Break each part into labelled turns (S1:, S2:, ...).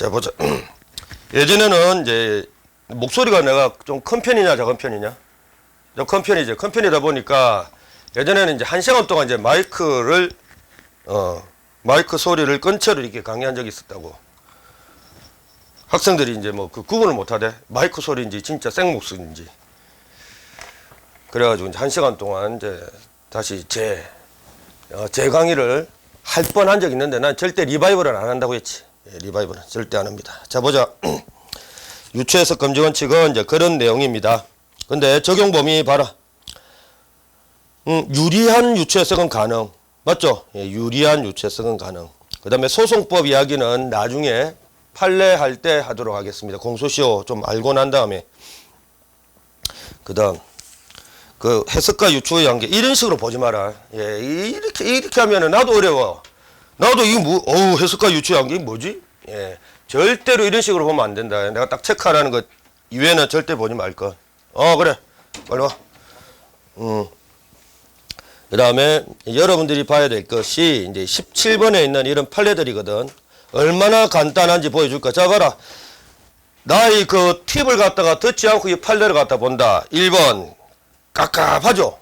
S1: 자, 보자. 예전에는 이제 목소리가 내가 좀 큰 편이냐 작은 편이냐? 좀 큰 편이지. 큰 편이다 보니까 예전에는 이제 1시간 동안 이제 마이크 소리를 끈 채로 이렇게 강의한 적이 있었다고. 학생들이 이제 뭐 그 구분을 못 하대. 마이크 소리인지 진짜 생목소리인지. 그래가지고 이제 1시간 동안 이제 다시 제 강의를 할 뻔한 적이 있는데 난 절대 리바이벌은 안 한다고 했지. 예, 리바이벌은 절대 안 합니다. 자, 보자. 유추해석 검증 원칙은 이제 그런 내용입니다. 근데 적용 범위 봐라. 유리한 유추해석은 가능. 맞죠? 예, 유리한 유추해석은 가능. 그 다음에 소송법 이야기는 나중에 판례할 때 하도록 하겠습니다. 공소시효 좀 알고 난 다음에. 그 다음, 그 해석과 유추의 관계. 이런 식으로 보지 마라. 예, 이렇게 하면은 나도 어려워. 나도 이거 해석과 유추의 관계 뭐지? 예, 절대로 이런 식으로 보면 안 된다. 내가 딱 체크하라는 것 이외에는 절대 보지 말 것. 그래. 빨리 와. 그 다음에 여러분들이 봐야 될 것이 이제 17번에 있는 이런 판례들이거든. 얼마나 간단한지 보여줄까. 자, 봐라. 나의 그 팁을 갖다가 듣지 않고 이 판례를 갖다 본다. 1번. 깝깝하죠?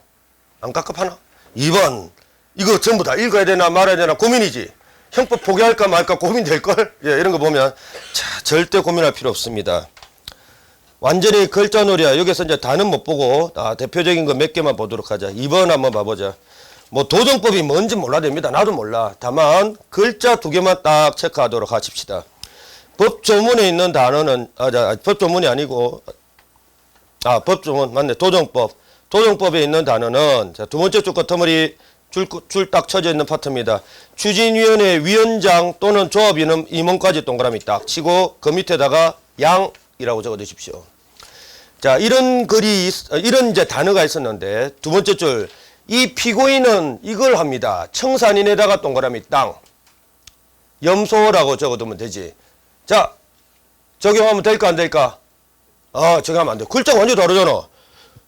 S1: 안 깝깝하나? 2번. 이거 전부 다 읽어야 되나 말아야 되나 고민이지. 형법 포기할까 말까 고민될걸? 예, 이런 거 보면. 자, 절대 고민할 필요 없습니다. 완전히 글자놀이야. 여기서 이제 다는 못 보고, 대표적인 거 몇 개만 보도록 하자. 2번 한번 봐보자. 뭐, 도정법이 뭔지 몰라야 됩니다. 나도 몰라. 다만, 글자 2개만 딱 체크하도록 하십시다. 법조문에 있는 단어는, 법조문이 아니고, 법조문, 맞네. 도정법. 도정법에 있는 단어는, 자, 두 번째 줄 끝머리 줄 딱 쳐져 있는 파트입니다. 추진위원회 위원장 또는 조합위원 임원까지 동그라미 딱 치고, 그 밑에다가 양이라고 적어 두십시오. 자, 이런 이제 단어가 있었는데, 두 번째 줄, 이 피고인은 이걸 합니다. 청산인에다가 동그라미 땅. 염소라고 적어두면 되지. 자, 적용하면 될까, 안 될까? 적용하면 안 돼. 글자가 완전 다르잖아.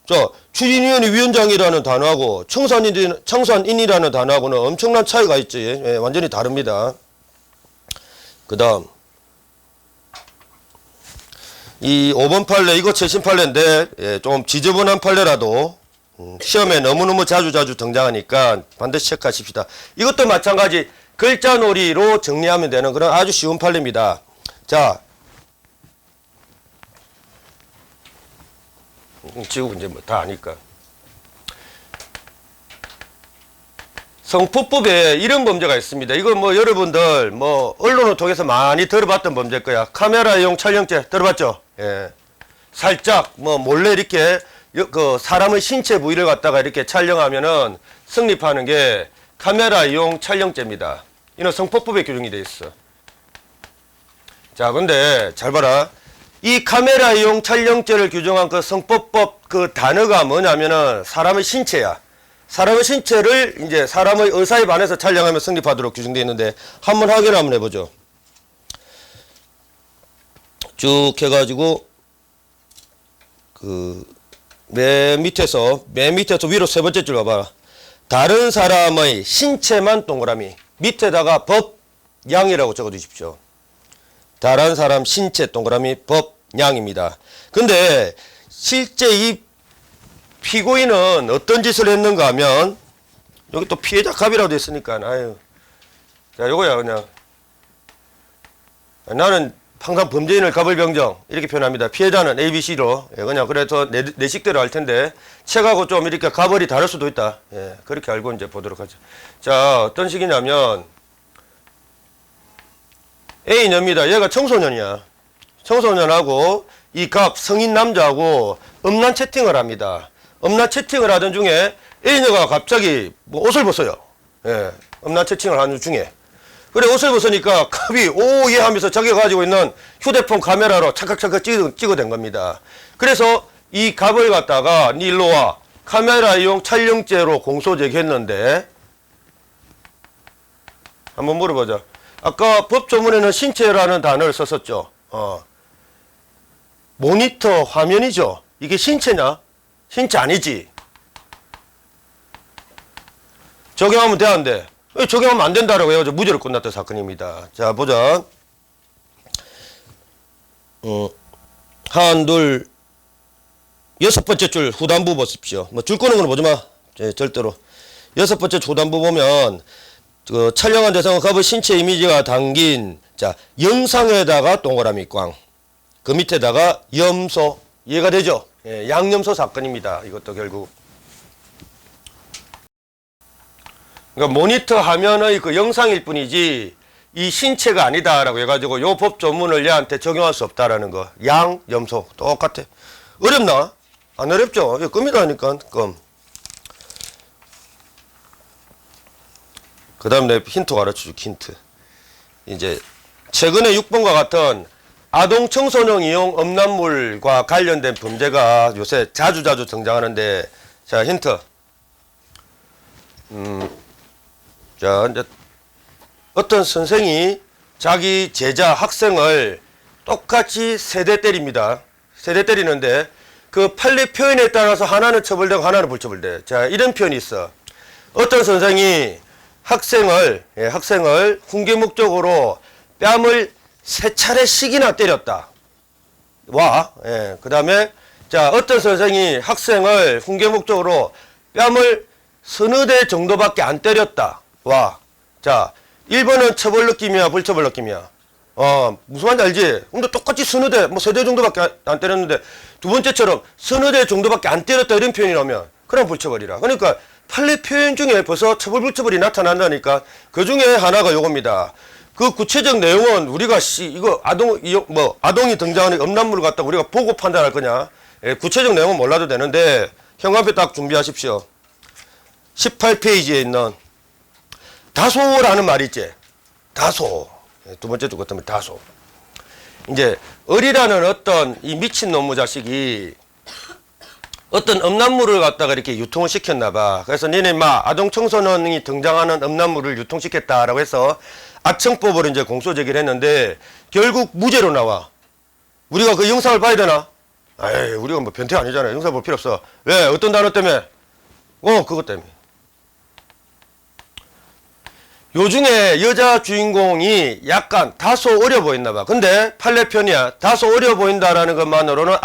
S1: 자, 추진위원회 위원장이라는 단어하고 청산인이라는 단어하고는 엄청난 차이가 있지. 예, 완전히 다릅니다. 그 다음. 이 5번 판례, 이거 최신 판례인데, 예, 좀 지저분한 판례라도, 시험에 너무너무 자주 등장하니까 반드시 체크하십시다. 이것도 마찬가지 글자놀이로 정리하면 되는 그런 아주 쉬운 판례입니다. 자, 지우고 이제 뭐 다 아니까. 성폭법에 이런 범죄가 있습니다. 이거 뭐 여러분들 뭐 언론을 통해서 많이 들어봤던 범죄일 거야. 카메라 이용 촬영죄 들어봤죠? 예. 살짝 뭐 몰래 이렇게 그 사람의 신체 부위를 갖다가 이렇게 촬영하면은 성립하는 게 카메라 이용 촬영죄입니다. 이는 성폭법에 규정이 돼 있어. 자, 근데 잘 봐라. 이 카메라 이용 촬영죄를 규정한 그 성폭법 그 단어가 뭐냐면은 사람의 신체야. 사람의 신체를 이제 사람의 의사에 반해서 촬영하면 성립하도록 규정되어 있는데 한번 확인 한번 해보죠. 쭉 해가지고 그 맨 밑에서 위로 세 번째 줄 봐봐라. 다른 사람의 신체만 동그라미 밑에다가 법양이라고 적어 주십시오. 다른 사람 신체 동그라미 법양입니다. 근데 실제 이 피고인은 어떤 짓을 했는가 하면 여기 또 피해자 갑이라고 돼 있으니까 자, 요거야 그냥. 나는 항상 범죄인을 갑을병정 이렇게 표현합니다. 피해자는 ABC로 그냥 그래서 내 식대로 할 텐데 책하고 좀 이렇게 가벌이 다를 수도 있다. 예, 그렇게 알고 이제 보도록 하죠. 자, 어떤 식이냐면 A녀입니다. 얘가 청소년이야. 청소년하고 이 갑 성인 남자하고 음란 채팅을 합니다. 음란 채팅을 하던 중에 A녀가 갑자기 뭐 옷을 벗어요. 예, 음란 채팅을 하는 중에. 그래, 옷을 벗으니까 갑이 오예 하면서 자기가 가지고 있는 휴대폰 카메라로 찰칵찰칵 찍어댄 겁니다. 그래서 이 갑을 갖다가 니 일로 와. 카메라 이용 촬영죄로 공소 제기했는데 한번 물어보자. 아까 법조문에는 신체라는 단어를 썼었죠. 모니터 화면이죠. 이게 신체냐? 신체 아니지. 적용하면 돼, 안 돼? 적용하면 안 된다라고 해가지고 무죄로 끝났던 사건입니다. 자, 보자. 한, 둘, 여섯 번째 줄 후단부 보십시오. 뭐 줄 거는 건 보지 마. 절대로. 여섯 번째 후단부 보면 그 촬영한 대상은 갑의 신체 이미지가 담긴 자 영상에다가 동그라미 꽝. 그 밑에다가 염소. 이해가 되죠? 예, 양염소 사건입니다. 이것도 결국. 그러니까 모니터 화면의 그 영상일 뿐이지 이 신체가 아니다라고 해가지고 요 법 조문을 얘한테 적용할 수 없다라는 거. 양, 염소 똑같아. 어렵나? 안 어렵죠? 이거 끔이라니까 끔. 그 다음 내 힌트 가르쳐줄게. 힌트. 이제 최근에 6번과 같은 아동 청소년 이용 음란물과 관련된 범죄가 요새 자주 등장하는데 자 힌트. 자 이제 어떤 선생이 자기 제자 학생을 똑같이 세대 때립니다. 세대 때리는데 그 판례 표현에 따라서 하나는 처벌되고 하나는 불처벌돼. 자 이런 표현이 있어. 어떤 선생이 학생을 훈계 목적으로 뺨을 3차례씩이나 때렸다. 와. 그 다음에 자 어떤 선생이 학생을 훈계 목적으로 뺨을 서너 대 정도밖에 안 때렸다. 와. 자 1번은 처벌 느낌이야 불처벌 느낌이야. 무슨 말인지 알지? 근데 똑같이 서너 대, 뭐 세 대 정도밖에 안 때렸는데 두 번째처럼 서너 대 정도밖에 안 때렸다 이런 표현이 나오면 그럼 불처벌이라. 그러니까 판례 표현 중에 벌써 처벌 불처벌이 나타난다니까. 그 중에 하나가 요겁니다. 그 구체적 내용은 우리가 이거 아동이 등장하는 음란물을 갖다 우리가 보고 판단할 거냐. 예, 구체적 내용은 몰라도 되는데 형광펜 딱 준비하십시오. 18페이지에 있는 다소라는 말이 있지. 다소. 두 번째 줄 같으면 다소. 이제 어리라는 어떤 이 미친 놈의 자식이 어떤 음란물을 갖다가 이렇게 유통을 시켰나 봐. 그래서 니네 아동 청소년이 등장하는 음란물을 유통시켰다라고 해서 아청법으로 이제 공소 제기를 했는데 결국 무죄로 나와. 우리가 그 영상을 봐야 되나? 에이, 우리가 뭐 변태 아니잖아요. 영상 볼 필요 없어. 왜? 어떤 단어 때문에? 그것 때문에. 요중에 여자 주인공이 약간 다소 어려 보였나 봐. 근데 판례편이야. 다소 어려 보인다라는 것만으로는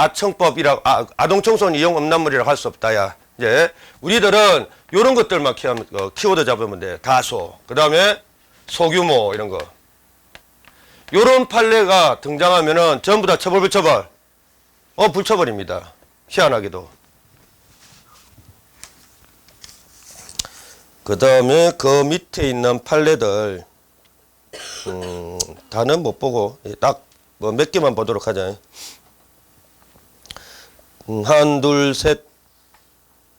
S1: 아동 청소년 이용 음란물이라고 할 수 없다. 야. 이제 우리들은 요런 것들만 키워드 잡으면 돼. 다소. 그 다음에 소규모 이런 거. 요런 판례가 등장하면은 전부 다 처벌 불처벌. 불처벌입니다. 희한하게도. 그 다음에 그 밑에 있는 판례들 다는 못 보고 딱 뭐 몇 개만 보도록 하자. 한, 둘, 셋.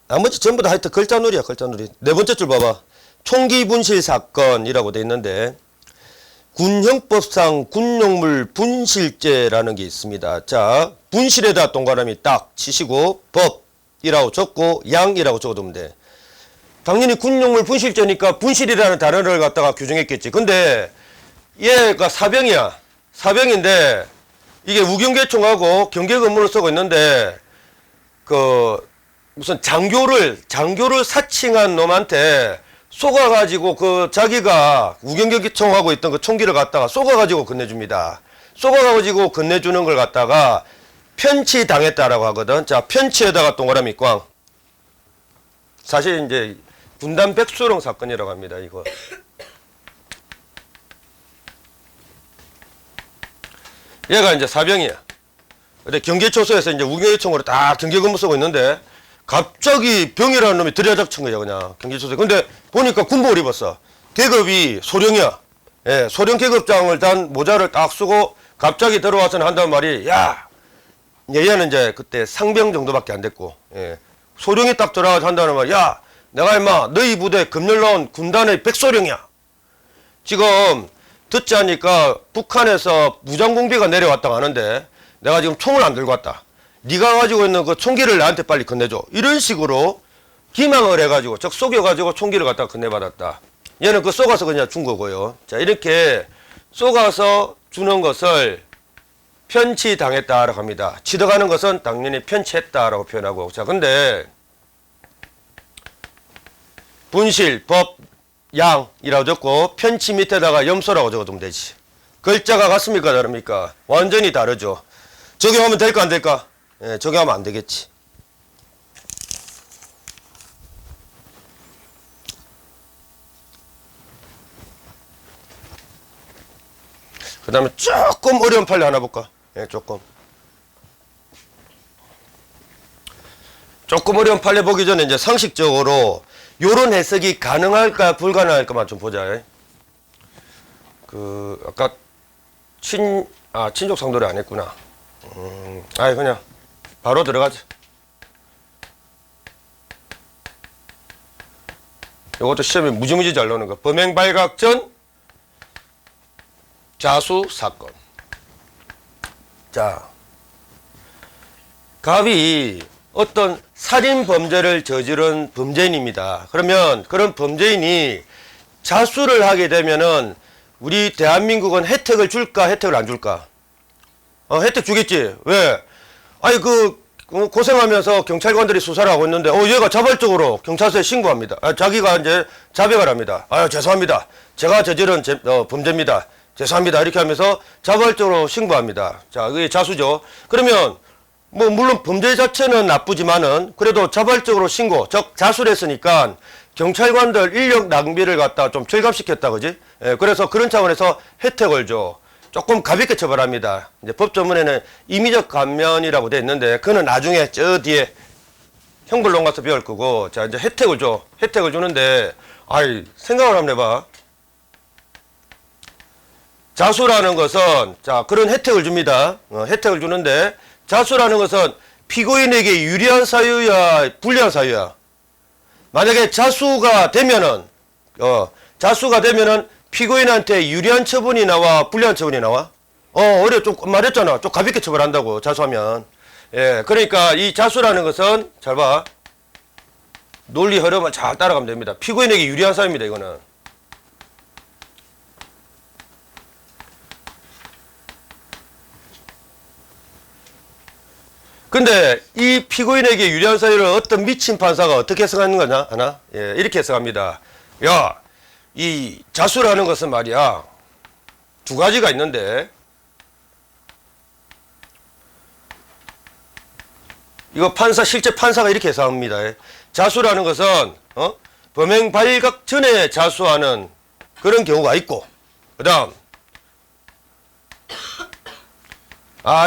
S1: 나머지 전부 다 하여튼 글자놀이야, 글자놀이. 네 번째 줄 봐봐. 총기 분실 사건이라고 돼 있는데 군형법상 군용물 분실죄라는 게 있습니다. 자, 분실에다 동그라미 딱 치시고 법이라고 적고 양이라고 적어두면 돼. 당연히 군용물 분실죄니까 분실이라는 단어를 갖다가 규정했겠지. 근데 얘가 사병이야. 사병인데 이게 우경계총하고 경계근무를 쓰고 있는데 무슨 장교를 사칭한 놈한테 쏘가가지고 자기가 우경계총하고 있던 그 총기를 갖다가 쏘가가지고 건네줍니다. 쏘가가지고 건네주는 걸 갖다가 편취당했다라고 하거든. 자, 편취에다가 동그라미 꽝. 사실 이제 군단 백수령 사건이라고 합니다. 이거. 얘가 이제 사병이야. 근데 경계초소에서 이제 우경계총으로 딱 경계근무 쓰고 있는데 갑자기 병이라는 놈이 들여닥친 거야 그냥 경계초소에. 근데 보니까 군복을 입었어. 계급이 소령이야. 예, 소령 계급장을 단 모자를 딱 쓰고 갑자기 들어와서는 한다는 말이 야, 얘는 이제 그때 상병 정도밖에 안 됐고, 예, 소령이 딱 들어와서 한다는 말이 야, 내가 임마 너희 부대 급렬 나온 군단의 백소령이야. 지금 듣지 않으니까 북한에서 무장공비가 내려왔다고 하는데 내가 지금 총을 안 들고 왔다. 네가 가지고 있는 그 총기를 나한테 빨리 건네줘. 이런 식으로 기망을 해가지고 즉 속여가지고 총기를 갖다가 건네받았다. 얘는 그 쏘가서 그냥 준 거고요. 자, 이렇게 쏘가서 주는 것을 편취당했다라고 합니다. 취득하는 것은 당연히 편취했다라고 표현하고. 자, 근데 분실, 법, 양이라고 적고 편취 밑에다가 염소라고 적어두면 되지. 글자가 같습니까 다릅니까? 완전히 다르죠. 적용하면 될까 안 될까? 예, 적용하면 안 되겠지. 그 다음에 조금 어려운 판례 하나 볼까? 예, 조금 어려운 판례 보기 전에 이제 상식적으로 요런 해석이 가능할까 불가능할까만 좀 보자. 그 아까 친족 상도를 안 했구나. 그냥 바로 들어가자. 요것도 시험에 무지무지 잘 나오는 거. 범행 발각 전 자수 사건. 자, 갑이 어떤 살인 범죄를 저지른 범죄인입니다. 그러면 그런 범죄인이 자수를 하게 되면은 우리 대한민국은 혜택을 줄까 혜택을 안 줄까? 혜택 주겠지. 왜? 아니 고생하면서 경찰관들이 수사를 하고 있는데 얘가 자발적으로 경찰서에 신고합니다. 자기가 이제 자백을 합니다. 죄송합니다. 제가 저지른 범죄입니다. 죄송합니다. 이렇게 하면서 자발적으로 신고합니다. 자, 그게 자수죠. 그러면 뭐 물론 범죄 자체는 나쁘지만은 그래도 자발적으로 신고, 즉 자수를 했으니까 경찰관들 인력 낭비를 갖다 좀 절감시켰다, 그지? 예, 그래서 그런 차원에서 혜택을 줘. 조금 가볍게 처벌합니다. 이제 법조문에는 임의적 감면이라고 돼 있는데 그거는 나중에 저 뒤에 형벌론 가서 배울 거고. 자, 이제 혜택을 줘. 혜택을 주는데 생각을 한번 해봐. 자수라는 것은 자 그런 혜택을 줍니다. 혜택을 주는데 자수라는 것은 피고인에게 유리한 사유야 불리한 사유야. 만약에 자수가 되면은 피고인한테 유리한 처분이 나와 불리한 처분이 나와? 좀 말했잖아. 좀 가볍게 처벌한다고 자수하면. 예, 그러니까 이 자수라는 것은 잘 봐. 논리 흐름을 잘 따라가면 됩니다. 피고인에게 유리한 사유입니다. 이거는. 근데 이 피고인에게 유리한 사유를 어떤 미친 판사가 어떻게 해석하는 거냐? 하나? 예, 이렇게 해석합니다. 야, 이 자수라는 것은 말이야, 두 가지가 있는데, 이거 실제 판사가 이렇게 해석합니다. 자수라는 것은, 범행 발각 전에 자수하는 그런 경우가 있고, 그 다음,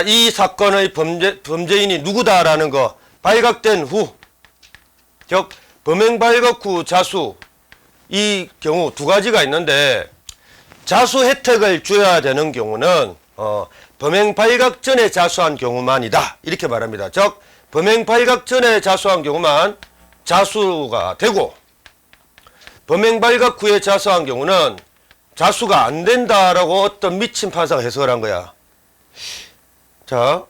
S1: 이 사건의 범죄인이 누구다라는 거 발각된 후, 즉 범행 발각 후 자수, 이 경우 두 가지가 있는데 자수 혜택을 줘야 되는 경우는 범행 발각 전에 자수한 경우만이다 이렇게 말합니다. 즉 범행 발각 전에 자수한 경우만 자수가 되고 범행 발각 후에 자수한 경우는 자수가 안 된다라고 어떤 미친 판사가 해석을 한 거야. 자,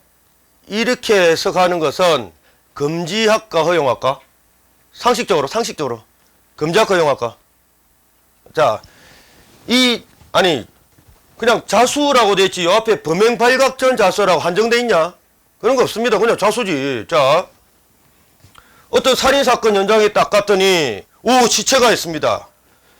S1: 이렇게 해석하는 것은 금지할까 허용할까? 상식적으로 금지할까 허용할까? 자, 그냥 자수라고 돼 있지. 요 앞에 범행 발각 전 자수라고 한정돼 있냐? 그런 거 없습니다. 그냥 자수지. 자, 어떤 살인사건 현장에 딱 갔더니 시체가 있습니다.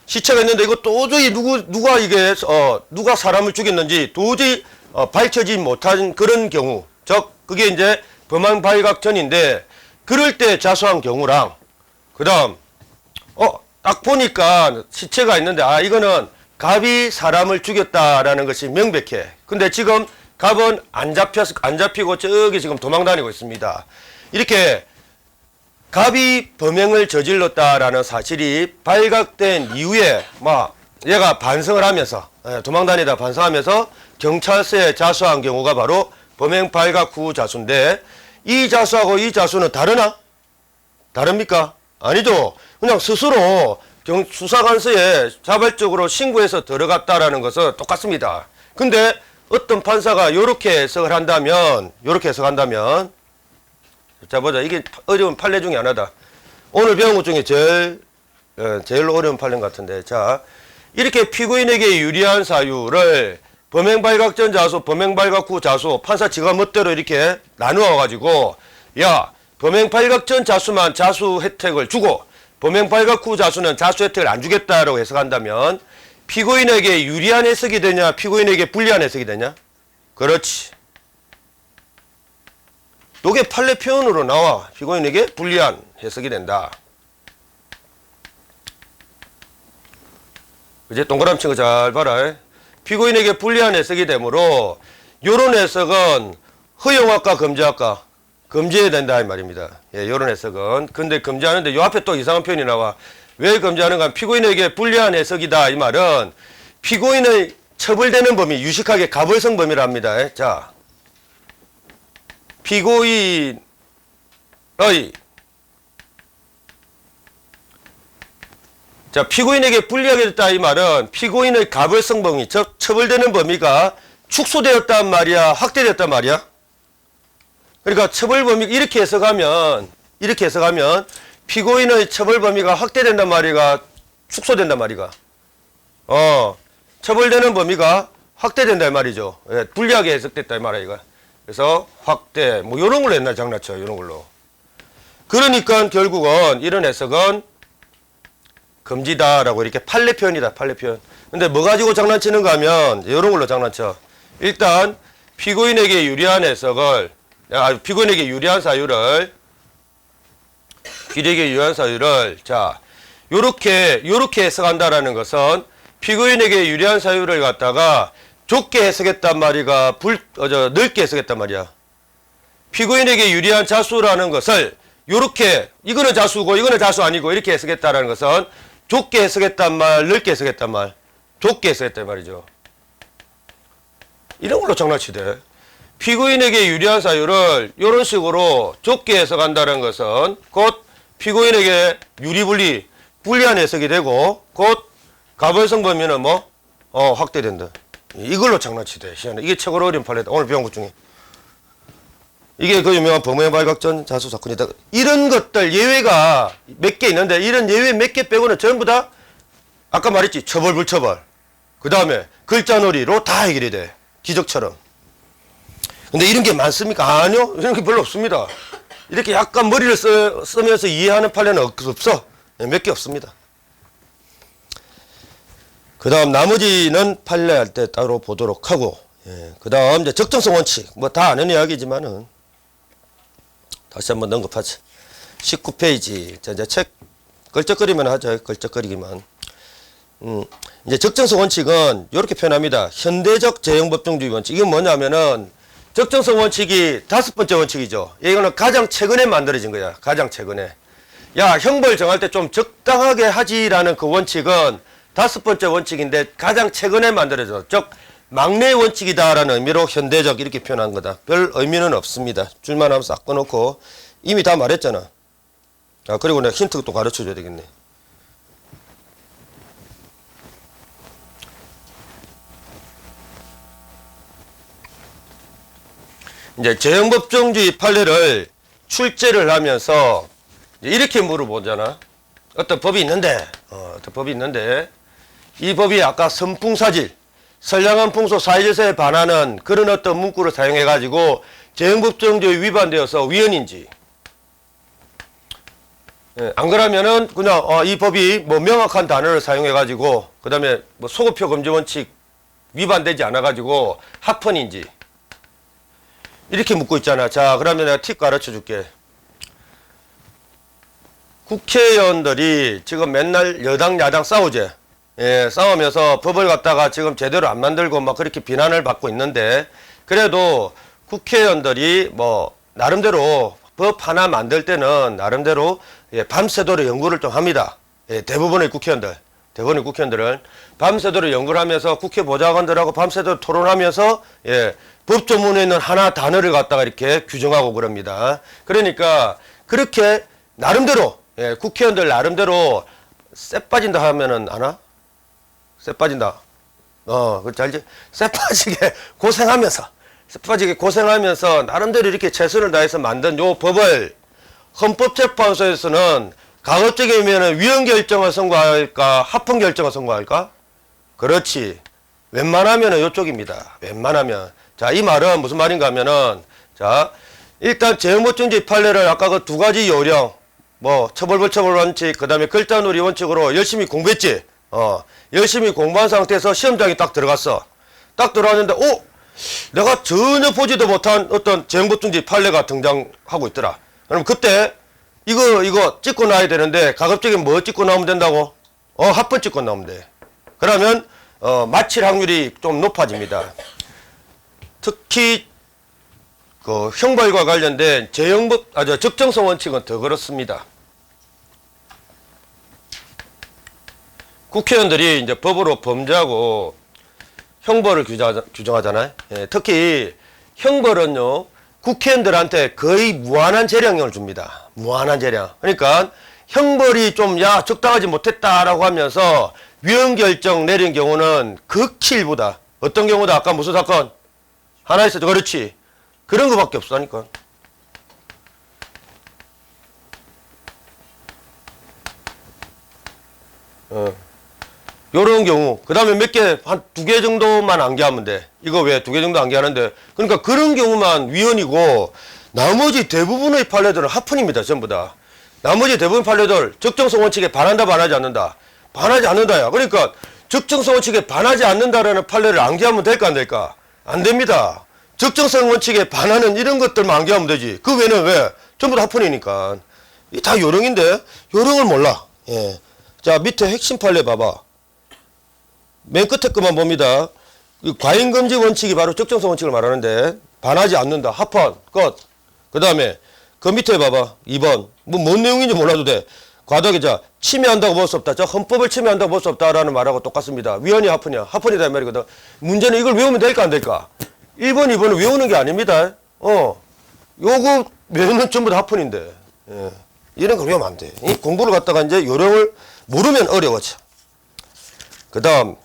S1: 시체가 있는데 이거 도저히 누가 사람을 죽였는지 도저히 밝혀지지 못한 그런 경우, 즉 그게 이제 범행 발각 전인데 그럴 때 자수한 경우랑 그 다음 딱 보니까 시체가 있는데 이거는 갑이 사람을 죽였다라는 것이 명백해. 근데 지금 갑은 안 잡히고 저기 지금 도망 다니고 있습니다. 이렇게 갑이 범행을 저질렀다라는 사실이 발각된 이후에 얘가 반성을 하면서 도망 다니다 반성하면서 경찰서에 자수한 경우가 바로 범행 발각 후 자수인데 이 자수하고 이 자수는 다르나? 다릅니까? 아니죠. 그냥 스스로 수사관서에 자발적으로 신고해서 들어갔다라는 것은 똑같습니다. 근데 어떤 판사가 이렇게 해석을 한다면 자 보자. 이게 어려운 판례 중에 하나다. 오늘 배운 것 중에 제일 어려운 판례인 것 같은데, 자 이렇게 피고인에게 유리한 사유를 범행 발각 전 자수, 범행 발각 후 자수, 판사 지가 멋대로 이렇게 나누어 가지고 범행 발각 전 자수만 자수 혜택을 주고 범행 발각 후 자수는 자수 혜택을 안 주겠다라고 해석한다면 피고인에게 유리한 해석이 되냐 피고인에게 불리한 해석이 되냐? 그렇지. 요게 판례 표현으로 나와. 피고인에게 불리한 해석이 된다. 이제 동그라미 친 거 잘 봐라. 피고인에게 불리한 해석이 되므로 요런 해석은 허용할까 금지할까? 금지해야 된다 이 말입니다. 예, 요런 해석은. 근데 금지하는데 요 앞에 또 이상한 표현이 나와. 왜 금지하는가? 피고인에게 불리한 해석이다 이 말은 피고인의 처벌되는 범위, 유식하게 가벌성 범위라 합니다. 자, 피고인의 자, 피고인에게 불리하게 됐다 이 말은 피고인의 가벌성 범위, 즉 처벌되는 범위가 축소되었단 말이야, 확대되었단 말이야. 그러니까 처벌 범위 이렇게 해석하면 피고인의 처벌 범위가 확대된단 말이가 축소된단 말이가. 처벌되는 범위가 확대된다 이 말이죠. 예, 불리하게 해석됐다 이 말이야 이거. 그래서 확대 뭐 이런 걸로 옛날 장난쳐 이런 걸로. 그러니까 결국은 이런 해석은 금지다라고 이렇게 판례 표현이다 판례 표현. 근데 뭐 가지고 장난치는가 하면 이런 걸로 장난쳐. 일단 피고인에게 유리한 해석을 피고인에게 유리한 사유를 자 요렇게 해석한다라는 것은 피고인에게 유리한 사유를 갖다가 좁게 해석했단 말이가 넓게 해석했단 말이야. 피고인에게 유리한 자수라는 것을 요렇게 이거는 자수고 이거는 자수 아니고 이렇게 해석했다라는 것은 좁게 해석했단 말, 넓게 해석했단 말, 좁게 해석했단 말이죠. 이런 걸로 장난치대. 피고인에게 유리한 사유를 이런 식으로 좁게 해석한다는 것은 곧 피고인에게 불리한 해석이 되고 곧 가벌성 범위는 뭐 확대된다. 이걸로 장난치대. 이게 최고로 어려운 판례다. 오늘 배운 것 중에. 이게 그 유명한 범의 발각전 자수 사건이다. 이런 것들 예외가 몇 개 있는데 이런 예외 몇 개 빼고는 전부 다 아까 말했지 처벌 불처벌 그 다음에 글자놀이로 다 해결이 돼. 기적처럼. 근데 이런 게 많습니까? 아니요. 이런 게 별로 없습니다. 이렇게 약간 머리를 쓰면서 이해하는 판례는 없어. 몇 개 없습니다. 그 다음 나머지는 판례할 때 따로 보도록 하고 그 다음 이제 적정성 원칙 뭐 다 아는 이야기지만은 다시 한번 언급하자. 19페이지. 자, 이제 책 걸쩍거리면 하죠. 걸쩍거리기만. 이제 적정성 원칙은 이렇게 표현합니다. 현대적 재형법정주의 원칙. 이건 뭐냐면은 적정성 원칙이 5번째 원칙이죠. 이거는 가장 최근에 만들어진 거야. 가장 최근에. 야, 형벌 정할 때 좀 적당하게 하지라는 그 원칙은 5번째 원칙인데 가장 최근에 만들어져. 즉 막내 원칙이다라는 의미로 현대적 이렇게 표현한 거다. 별 의미는 없습니다. 줄만 하면 싹 꺼놓고 이미 다 말했잖아. 그리고 내가 힌트 또 가르쳐줘야 되겠네. 이제 재형법정주의 판례를 출제를 하면서 이렇게 물어보잖아. 어떤 법이 있는데 이 법이 아까 선풍사질 선량한 풍소 사회질서에 반하는 그런 어떤 문구를 사용해 가지고 재형법정주의 위반되어서 위헌인지 안 그러면은 그냥 이 법이 뭐 명확한 단어를 사용해 가지고 그 다음에 뭐 소급표 금지 원칙 위반되지 않아 가지고 합헌인지 이렇게 묻고 있잖아. 자, 그러면 내가 팁 가르쳐 줄게. 국회의원들이 지금 맨날 여당 야당 싸우지. 싸우면서 법을 갖다가 지금 제대로 안 만들고 막 그렇게 비난을 받고 있는데 그래도 국회의원들이 뭐 나름대로 법 하나 만들 때는 나름대로 밤새도록 연구를 좀 합니다. 대부분의 국회의원들은 밤새도록 연구를 하면서 국회 보좌관들하고 밤새도록 토론하면서 법조문에 있는 하나 단어를 갖다가 이렇게 규정하고 그럽니다. 그러니까 그렇게 나름대로 국회의원들 나름대로 쎄 빠진다 하면은 아나? 쎄 빠진다. 그렇지 알지? 쎄 빠지게 고생하면서 나름대로 이렇게 최선을 다해서 만든 요 법을 헌법재판소에서는 가급적이 면은 위헌 결정을 선고할까 합헌 결정을 선고할까? 그렇지. 웬만하면은 요쪽입니다. 웬만하면. 자, 이 말은 무슨 말인가 하면은 자, 일단 재형법정주의 판례를 아까 그 두 가지 요령 뭐 처벌불처벌 원칙 그다음에 글자놀이 원칙으로 열심히 공부했지. 열심히 공부한 상태에서 시험장에 딱 들어갔어. 딱 들어갔는데 내가 전혀 보지도 못한 어떤 재형법정지 판례가 등장하고 있더라. 그럼 그때 이거 찍고 나야 되는데 가급적이면 뭐 찍고 나오면 된다고? 합본 찍고 나오면 돼. 그러면 맞힐 확률이 좀 높아집니다. 특히 그 형벌과 관련된 적정성 원칙은 더 그렇습니다. 국회의원들이 이제 법으로 범죄하고 형벌을 규정하잖아요. 예, 특히 형벌은요, 국회의원들한테 거의 무한한 재량형을 줍니다. 무한한 재량. 그러니까 형벌이 좀 적당하지 못했다라고 하면서 위헌 결정 내린 경우는 극히 일부다. 어떤 경우다? 아까 무슨 사건? 하나 있었죠. 그렇지. 그런 거밖에 없다니까. 요런 경우. 그 다음에 몇 개, 한 2개 정도만 안개하면 돼. 이거 왜 2개 정도 안개하는데. 그러니까 그런 경우만 위헌이고, 나머지 대부분의 판례들은 합헌입니다. 전부 다. 나머지 대부분 판례들, 적정성 원칙에 반한다, 반하지 않는다. 반하지 않는다야. 그러니까, 적정성 원칙에 반하지 않는다라는 판례를 안개하면 될까, 안 될까? 안 됩니다. 적정성 원칙에 반하는 이런 것들만 안개하면 되지. 그 외에는 왜? 전부 다 합헌이니까. 이 다 요령인데, 요령을 몰라. 예. 자, 밑에 핵심 판례 봐봐. 맨 끝에 것만 봅니다. 과잉금지 원칙이 바로 적정성 원칙을 말하는데, 반하지 않는다. 합헌, 끝. 그 다음에, 그 밑에 봐봐. 2번. 뭔 내용인지 몰라도 돼. 과도하게 침해한다고 볼 수 없다. 헌법을 침해한다고 볼 수 없다라는 말하고 똑같습니다. 위헌이 합헌이야. 합헌이다 이 말이거든. 문제는 이걸 외우면 될까 안 될까? 1번, 2번은 외우는 게 아닙니다. 요거 외우는 전부 다 합헌인데. 예. 이런 걸 외우면 안 돼. 이 공부를 갖다가 이제 요령을 모르면 어려워져. 그 다음.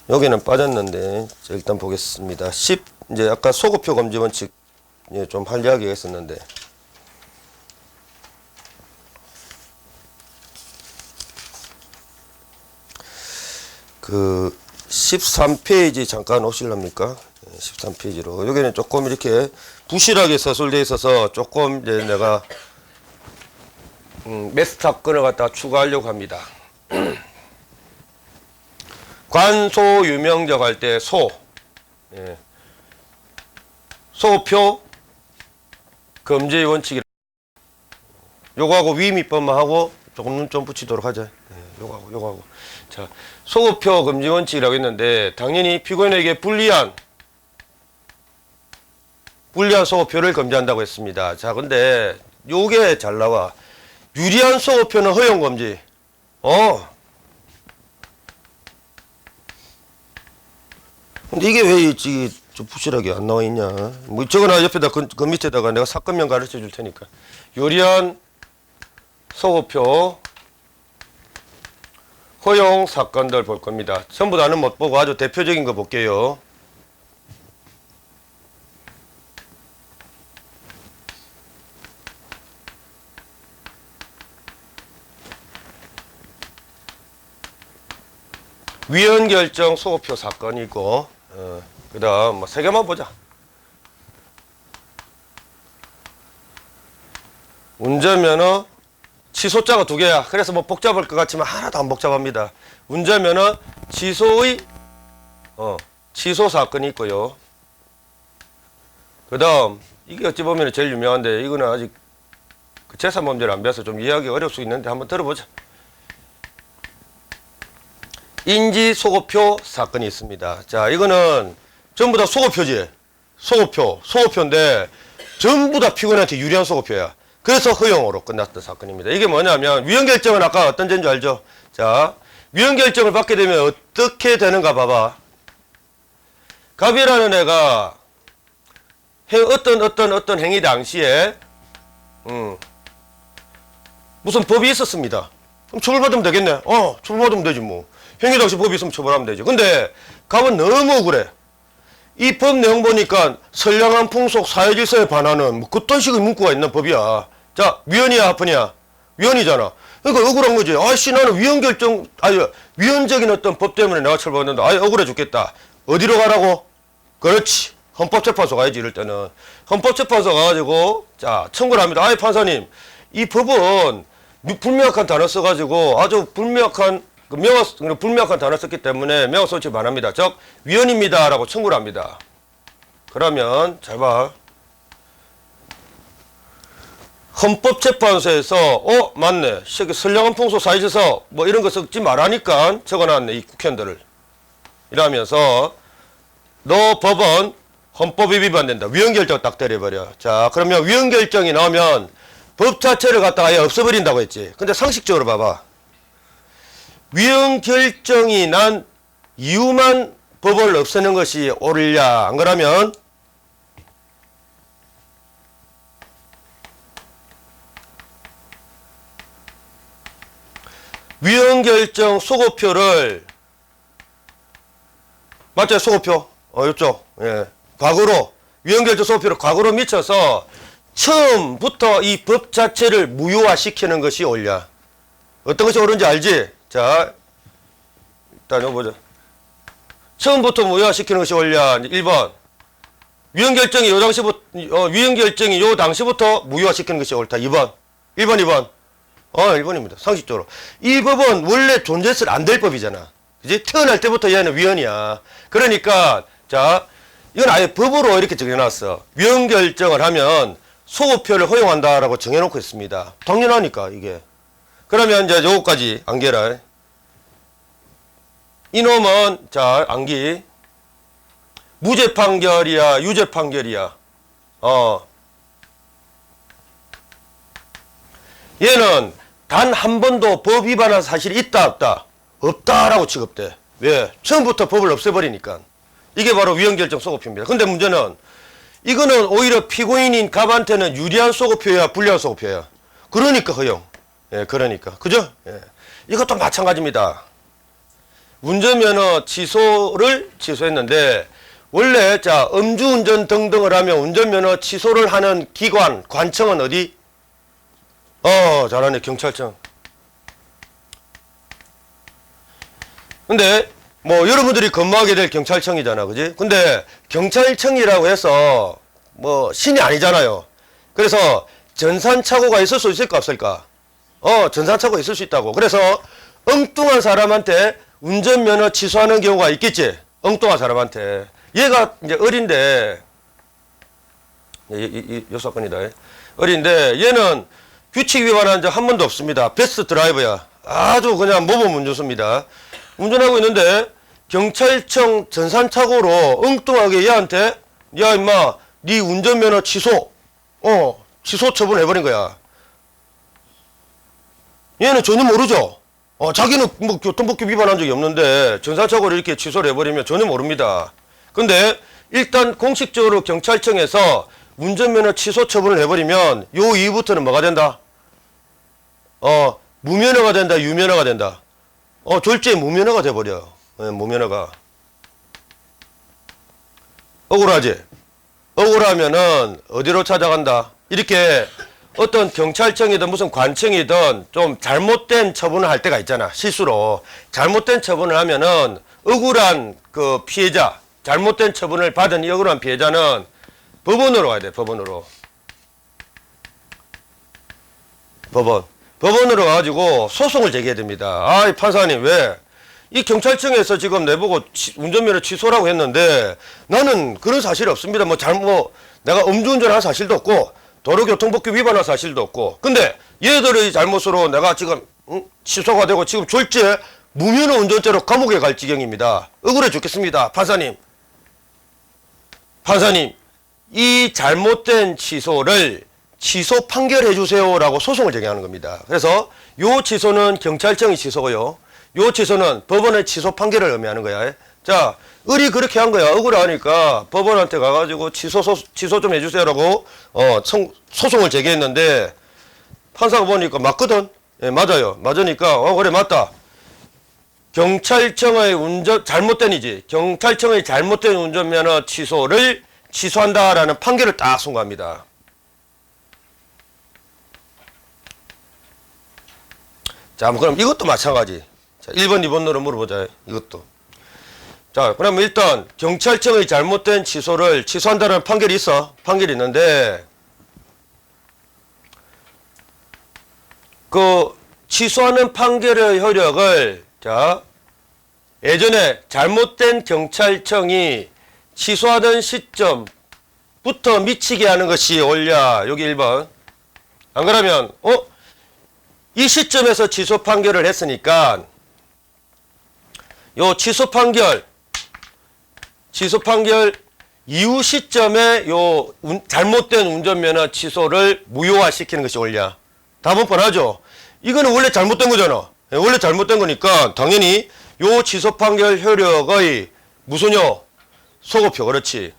S1: 여기는 빠졌는데, 일단 보겠습니다. 10, 이제 아까 소급표 검지 원칙, 좀 할 이야기가 있었는데. 그, 13페이지 잠깐 오실랍니까? 13페이지로. 여기는 조금 이렇게 부실하게 서술되어 있어서 조금 이제 내가, 메스탑건을 갖다가 추가하려고 합니다. 관소 유명적 할 때 예. 소표 금지 원칙이 요거하고 위밑법만 하고 조금 눈 좀 붙이도록 하자. 예. 요거하고 자, 소표 금지 원칙이라고 했는데 당연히 피고인에게 불리한 소표를 금지한다고 했습니다. 자, 근데 요게 잘 나와. 유리한 소표는 허용 금지. 근데 이게 왜 좀 부실하게 안 나와 있냐. 뭐 저거나 옆에다 그 밑에다가 내가 사건명 가르쳐 줄 테니까. 유리한 소급표 허용 사건들 볼 겁니다. 전부 다는 못 보고 아주 대표적인 거 볼게요. 위헌 결정 소급표 사건이 있고, 그 다음, 세 개만 보자. 운전면허, 취소자가 2개야. 그래서 뭐 복잡할 것 같지만 하나도 안 복잡합니다. 운전면허, 취소의, 취소 사건이 있고요. 그 다음, 이게 어찌 보면 제일 유명한데, 이거는 아직 그 재산범죄를 안 배워서 좀 이해하기 어려울 수 있는데 한번 들어보자. 인지소급표 사건이 있습니다. 자, 이거는 전부 다 소급표지. 소급표인데 전부 다 피고인한테 유리한 소급표야. 그래서 허용으로 끝났던 사건입니다. 이게 뭐냐면 위헌결정은 아까 어떤 죄인 줄 알죠? 자, 위헌결정을 받게 되면 어떻게 되는가 봐봐. 갑이라는 애가 어떤 행위 당시에 무슨 법이 있었습니다. 그럼 처벌받으면 되겠네. 처벌받으면 되지 뭐. 행위 당시 법이 있으면 처벌하면 되지. 근데 갑은 너무 억울해. 이 법 내용 보니까 선량한 풍속 사회질서에 반하는 뭐 그딴 식의 문구가 있는 법이야. 자, 위헌이야 합헌이야? 위헌이잖아. 그러니까 억울한 거지. 아씨 나는 위헌적인 어떤 법 때문에 내가 처벌받는다. 억울해 죽겠다. 어디로 가라고? 그렇지. 헌법재판소 가야지 이럴 때는. 헌법재판소 가가지고 자 청구를 합니다. 판사님 이 법은 불명확한 단어 써가지고 아주 불명확한 그 불명확한 단어 썼기 때문에 명확 소치 반합니다. 즉 위헌입니다라고 청구를 합니다. 그러면 잘 봐. 헌법재판소에서 맞네. 선량한 풍소 사회에서 뭐 이런 거 섞지 말라니까 적어놨네. 이 국회의원들을. 이러면서 너 법원 헌법에 위반된다. 위헌결정 딱 때려버려. 자, 그러면 위헌결정이 나오면 법 자체를 갖다가 아예 없애버린다고 했지. 근데 상식적으로 봐봐. 위헌결정이 난 이유만 법을 없애는 것이 옳으냐. 안 그러면 위헌결정 소고표를 맞죠? 소고표. 요쪽. 예. 과거로 위헌결정 소고표를 과거로 미쳐서 처음부터 이 법 자체를 무효화시키는 것이 옳냐. 어떤 것이 옳은지 알지? 자, 일단 이거 보자. 처음부터 무효화시키는 것이 옳냐. 1번. 위헌결정이 요 당시부터 무효화시키는 것이 옳다. 2번. 2번. 1번입니다. 상식적으로. 이 법은 원래 존재해서는 안 될 법이잖아. 그지? 태어날 때부터 얘는 위헌이야. 그러니까, 자, 이건 아예 법으로 이렇게 정해놨어. 위헌결정을 하면 소고표를 허용한다라고 정해놓고 있습니다. 당연하니까, 이게. 그러면 이제 요거까지 암기해라. 이놈은, 자, 암기. 무죄 판결이야, 유죄 판결이야. 얘는 단 한 번도 법 위반한 사실이 있다, 없다? 없다라고 취급돼. 왜? 처음부터 법을 없애버리니까. 이게 바로 위헌결정 소고표입니다. 근데 문제는 이거는 오히려 피고인인 갑한테는 유리한 소고표야, 불리한 소고표야. 그러니까 허용. 예, 그러니까. 그죠? 예. 이것도 마찬가지입니다. 운전면허 취소를 취소했는데 원래 자 음주운전 등등을 하면 운전면허 취소를 하는 기관, 관청은 어디? 잘하네. 경찰청. 근데 뭐 여러분들이 근무하게 될 경찰청이잖아. 그지? 근데 경찰청이라고 해서 뭐 신이 아니잖아요. 그래서 전산착오가 있을 수 있을까 없을까? 전산착오가 있을 수 있다고. 그래서 엉뚱한 사람한테 운전면허 취소하는 경우가 있겠지. 엉뚱한 사람한테. 얘가 이제 어린데 요 사건이다. 어린데 얘는 규칙 위반한 적 한 번도 없습니다. 베스트 드라이버야. 아주 그냥 모범 운전수입니다. 운전하고 있는데 경찰청 전산착오로 엉뚱하게 얘한테 야 임마 네 운전면허 취소 취소 처분해버린 거야. 얘는 전혀 모르죠. 자기는 뭐 교통법규 위반한 적이 없는데 전산착오를 이렇게 취소를 해버리면 전혀 모릅니다. 근데 일단 공식적으로 경찰청에서 운전면허 취소 처분을 해버리면 요 이후부터는 뭐가 된다? 무면허가 된다, 유면허가 된다. 졸지에 무면허가 돼버려. 무면허가. 억울하지? 억울하면은 어디로 찾아간다? 이렇게 어떤 경찰청이든 무슨 관청이든 좀 잘못된 처분을 할 때가 있잖아. 실수로. 잘못된 처분을 하면은 억울한 그 피해자, 잘못된 처분을 받은 이 억울한 피해자는 법원으로 가야 돼. 법원으로. 법원으로 가가지고 소송을 제기해야 됩니다. 판사님 왜? 이 경찰청에서 지금 내보고 운전면허 취소라고 했는데 나는 그런 사실이 없습니다. 내가 음주운전한 사실도 없고 도로교통법규 위반한 사실도 없고. 근데 얘들의 잘못으로 내가 지금 취소가 되고 지금 졸지에 무면허 운전죄로 감옥에 갈 지경입니다. 억울해 죽겠습니다. 판사님, 이 잘못된 취소를 취소 판결해 주세요라고 소송을 제기하는 겁니다. 그래서 요 취소는 경찰청이 취소고요. 요 취소는 법원의 취소 판결을 의미하는 거야. 자, 을이 그렇게 한 거야. 억울하니까 법원한테 가가지고 취소 좀 해주세요라고 소송을 제기했는데 판사가 보니까 맞거든. 예, 맞아요. 맞으니까 그래 맞다. 경찰청의 경찰청의 잘못된 운전면허 취소를 취소한다라는 판결을 딱 선고합니다. 자, 그럼 이것도 마찬가지. 자, 1번, 2번으로 물어보자. 이것도. 자, 그러면 일단 경찰청의 잘못된 취소를 취소한다는 판결이 있어. 판결이 있는데 그 취소하는 판결의 효력을 자, 예전에 잘못된 경찰청이 취소하던 시점부터 미치게 하는 것이 옳냐. 여기 1번. 안 그러면 이 시점에서 취소 판결을 했으니까 요 취소 판결 이후 시점에 요 잘못된 운전면허 취소를 무효화시키는 것이 옳냐. 답은 뻔하죠. 이거는 원래 잘못된 거잖아. 원래 잘못된 거니까 당연히 요 취소 판결 효력의 무소녀 소급표. 그렇지.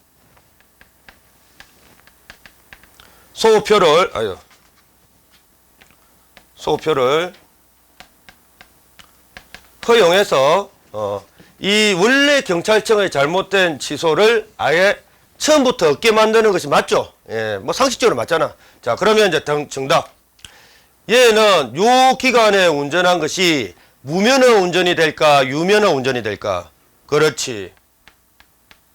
S1: 소급표를 허용해서 이 원래 경찰청의 잘못된 취소를 아예 처음부터 없게 만드는 것이 맞죠? 예, 뭐 상식적으로 맞잖아. 자, 그러면 이제 정답. 얘는 요 기간에 운전한 것이 무면허 운전이 될까, 유면허 운전이 될까? 그렇지.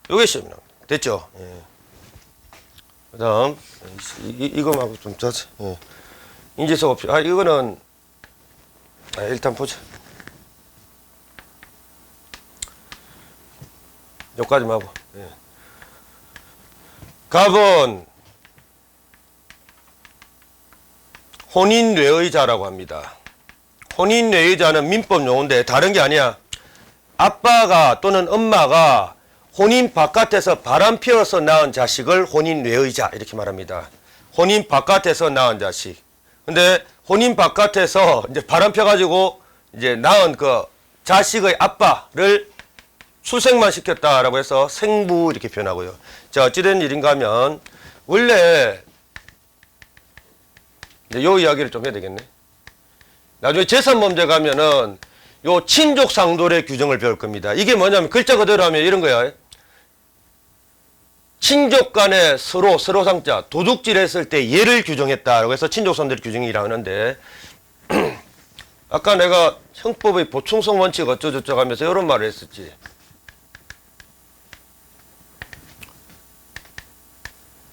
S1: 요게 시험이 나옵니다. 됐죠? 예. 그 다음, 이거하고 좀 자세. 예. 인지소급표. 이거는, 일단 보자. 여기까지만 하고. 예. 갑은 혼인뇌의자라고 합니다. 혼인뇌의자는 민법 용어인데 다른 게 아니야. 아빠가 또는 엄마가 혼인 바깥에서 바람 피워서 낳은 자식을 혼인뇌의자 이렇게 말합니다. 혼인 바깥에서 낳은 자식. 근데 혼인 바깥에서 이제 바람 펴가지고 이제 낳은 그 자식의 아빠를 출생만 시켰다라고 해서 생부 이렇게 표현하고요. 자, 어찌된 일인가 하면 원래 이제 요 이야기를 좀 해야 되겠네. 나중에 재산범죄 가면은 요 친족상돌의 규정을 배울 겁니다. 이게 뭐냐면 글자 그대로 하면 이런 거야. 친족 간에 서로 상자 도둑질 했을 때 예를 규정했다라고 해서 친족상돌 규정이라고 하는데 아까 내가 형법의 보충성 원칙 어쩌고저쩌고 하면서 이런 말을 했었지.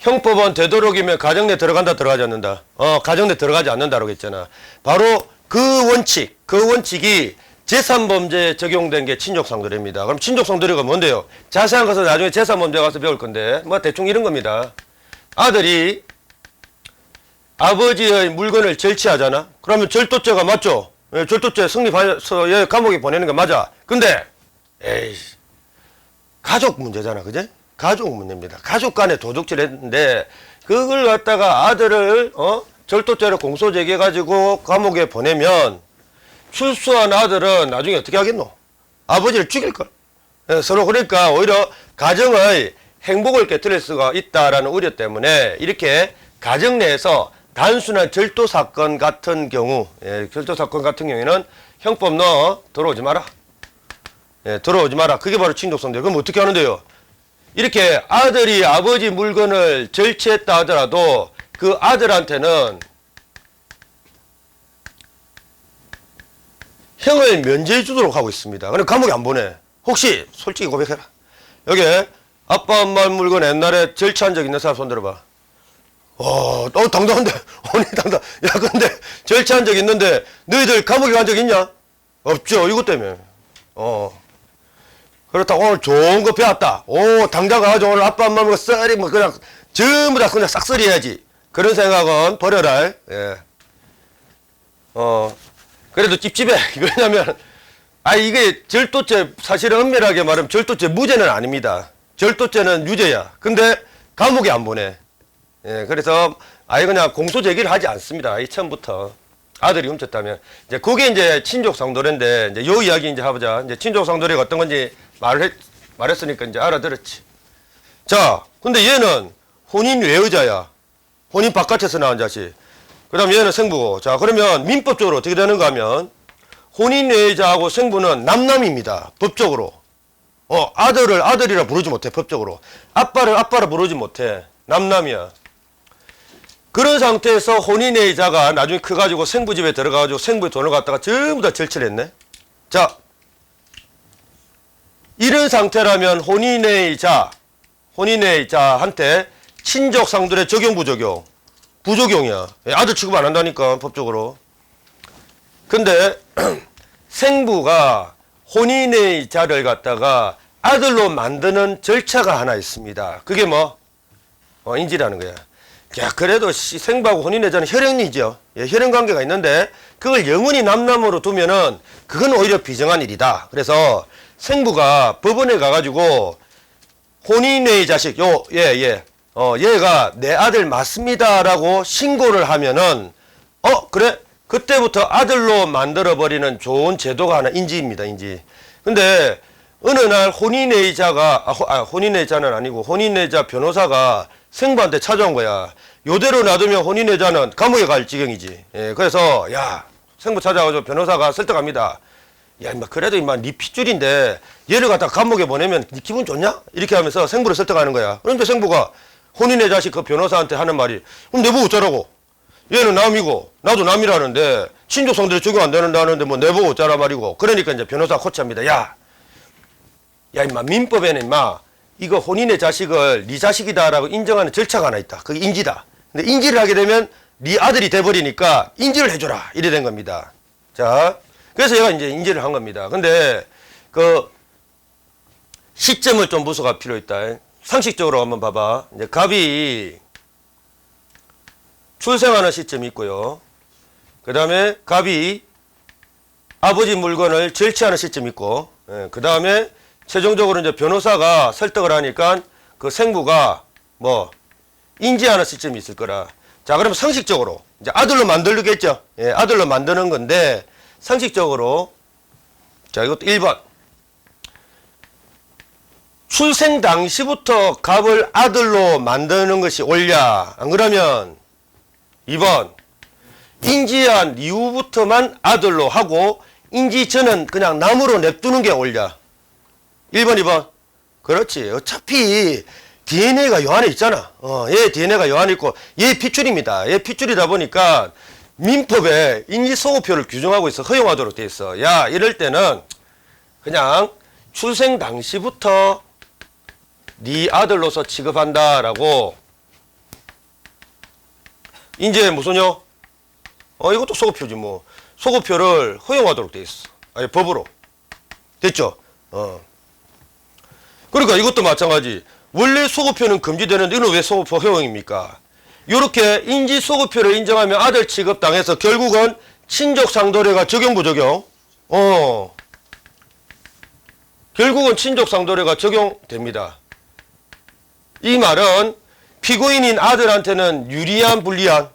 S1: 형법은 되도록이면 가정 내 들어간다 들어가지 않는다. 가정 내 들어가지 않는다라고 했잖아. 바로 그 원칙이 재산범죄에 적용된 게 친족상돌입니다. 그럼 친족상돌이가 뭔데요? 자세한 것은 나중에 재산범죄 가서 배울 건데 뭐 대충 이런 겁니다. 아들이 아버지의 물건을 절취하잖아. 그러면 절도죄가 맞죠? 예, 절도죄 성립해서 얘 감옥에 보내는 거 맞아. 근데 에이 가족 문제잖아. 그제? 가족 문제입니다. 가족 간에 도둑질 했는데 그걸 갖다가 아들을 절도죄로 공소 제기해가지고 감옥에 보내면 출소한 아들은 나중에 어떻게 하겠노? 아버지를 죽일걸. 서로 그러니까 오히려 가정의 행복을 깨뜨릴 수가 있다라는 우려 때문에 이렇게 가정 내에서 단순한 절도 사건 같은 경우, 절도 사건 같은 경우에는 형법 넣어 들어오지 마라. 들어오지 마라. 그게 바로 친족상돌. 그럼 어떻게 하는데요? 이렇게 아들이 아버지 물건을 절취했다 하더라도 그 아들한테는 형을 면제해 주도록 하고 있습니다. 그럼 감옥에 안 보내. 혹시 솔직히 고백해라. 여기 아빠 엄마 물건 옛날에 절취한 적 있는 사람 손 들어봐. 당당한데. 오늘 당당. 야, 근데 절취한 적 있는데 너희들 감옥에 간 적 있냐? 없죠. 이것 때문에. 그렇다고 오늘 좋은 거 배웠다. 당장 가가지고 오늘 아빠 엄마 물건 썰이 뭐 그냥 전부 다 그냥 싹쓸이 해야지. 그런 생각은 버려라. 예. 그래도 찝찝해. 왜냐면, 이게 절도죄, 사실은 엄밀하게 말하면 절도죄 무죄는 아닙니다. 절도죄는 유죄야. 근데 감옥에 안 보내. 예, 그래서 그냥 공소 제기를 하지 않습니다. 처음부터. 아들이 훔쳤다면. 이제 그게 이제 친족상돌인데, 이제 요 이야기 이제 해보자. 이제 친족상돌이가 어떤 건지 말했으니까 이제 알아들었지. 자, 근데 얘는 혼인외의자야. 혼인 바깥에서 낳은 자식. 그 다음 얘는 생부고. 자, 그러면 민법적으로 어떻게 되는가 하면 혼인외의자하고 생부는 남남입니다. 법적으로. 아들을 아들이라 부르지 못해. 법적으로. 아빠를 아빠라 부르지 못해. 남남이야. 그런 상태에서 혼인외의자가 나중에 커가지고 생부 집에 들어가가지고 생부에 돈을 갖다가 전부 다 절취를 했네. 자, 이런 상태라면 혼인외의자한테 친족상돌의 적용 부적용. 부적용이야. 아들 취급 안 한다니까 법적으로. 근데 생부가 혼인의 자를 갖다가 아들로 만드는 절차가 하나 있습니다. 그게 뭐? 인지라는 거야. 야, 그래도 생부하고 혼인의 자는 혈연이죠. 예, 혈연 관계가 있는데 그걸 영원히 남남으로 두면은 그건 오히려 비정한 일이다. 그래서 생부가 법원에 가가지고 혼인의 자식, 얘가 내 아들 맞습니다라고 신고를 하면은, 그래? 그때부터 아들로 만들어버리는 좋은 제도가 하나 인지입니다, 인지. 근데, 어느 날 혼인의자는 아니고, 혼인의자 변호사가 생부한테 찾아온 거야. 요대로 놔두면 혼인의자는 감옥에 갈 지경이지. 예, 그래서, 야, 생부 찾아가지고 변호사가 설득합니다. 야, 임마, 그래도 임마, 네 핏줄인데, 얘를 갖다 감옥에 보내면 네 기분 좋냐? 이렇게 하면서 생부를 설득하는 거야. 그런데 생부가 혼인의 자식 그 변호사한테 하는 말이, 그럼 내보고 어쩌라고? 얘는 남이고, 나도 남이라는데, 친족성들이 적용 안 된다는데 뭐 내보고 어쩌라 말이고. 그러니까 이제 변호사가 코치합니다. 야, 임마, 민법에는 임마, 이거 혼인의 자식을 네 자식이다라고 인정하는 절차가 하나 있다. 그게 인지다. 근데 인지를 하게 되면 네 아들이 돼버리니까 인지를 해줘라. 이래 된 겁니다. 자. 그래서 얘가 이제 인지를 한 겁니다. 근데 그 시점을 좀 무서가 필요 있다. 상식적으로 한번 봐봐. 이제 갑이 출생하는 시점이 있고요. 그 다음에 갑이 아버지 물건을 절취하는 시점이 있고, 그 다음에 최종적으로 이제 변호사가 설득을 하니까 그 생부가 뭐 인지하는 시점이 있을 거라. 자, 그러면 상식적으로 이제 아들로 만들겠죠. 예, 아들로 만드는 건데. 상식적으로 자 이것도 1번 출생 당시부터 갑을 아들로 만드는 것이 옳냐 안 그러면 2번 인지한 이후부터만 아들로 하고 인지 전은 그냥 남으로 냅두는 게 옳냐 1번 2번 그렇지 어차피 DNA가 요 안에 있잖아 얘 DNA가 요 안에 있고 얘 핏줄입니다 얘 핏줄이다 보니까 민법에 인지소급표를 규정하고 있어 허용하도록 돼 있어. 야 이럴 때는 그냥 출생 당시부터 네 아들로서 취급한다라고 이제 무슨요? 이것도 소급표지 뭐 소급표를 허용하도록 돼 있어. 아니 법으로 됐죠? 그러니까 이것도 마찬가지. 원래 소급표는 금지되는데 이건 왜 소급표 허용입니까? 이렇게 인지소급표를 인정하면 아들 취급당해서 결국은 친족상도례가 적용 부적용? 결국은 친족상도례가 적용됩니다. 이 말은 피고인인 아들한테는 유리한 불리한?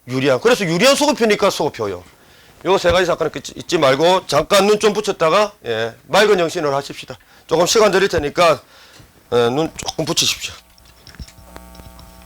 S1: 유리한. 그래서 유리한 소급표니까 소급표요. 요 세 가지 사건을 잊지 말고 잠깐 눈 좀 붙였다가 맑은 정신으로 하십시다. 조금 시간 드릴 테니까 눈 조금 붙이십시오.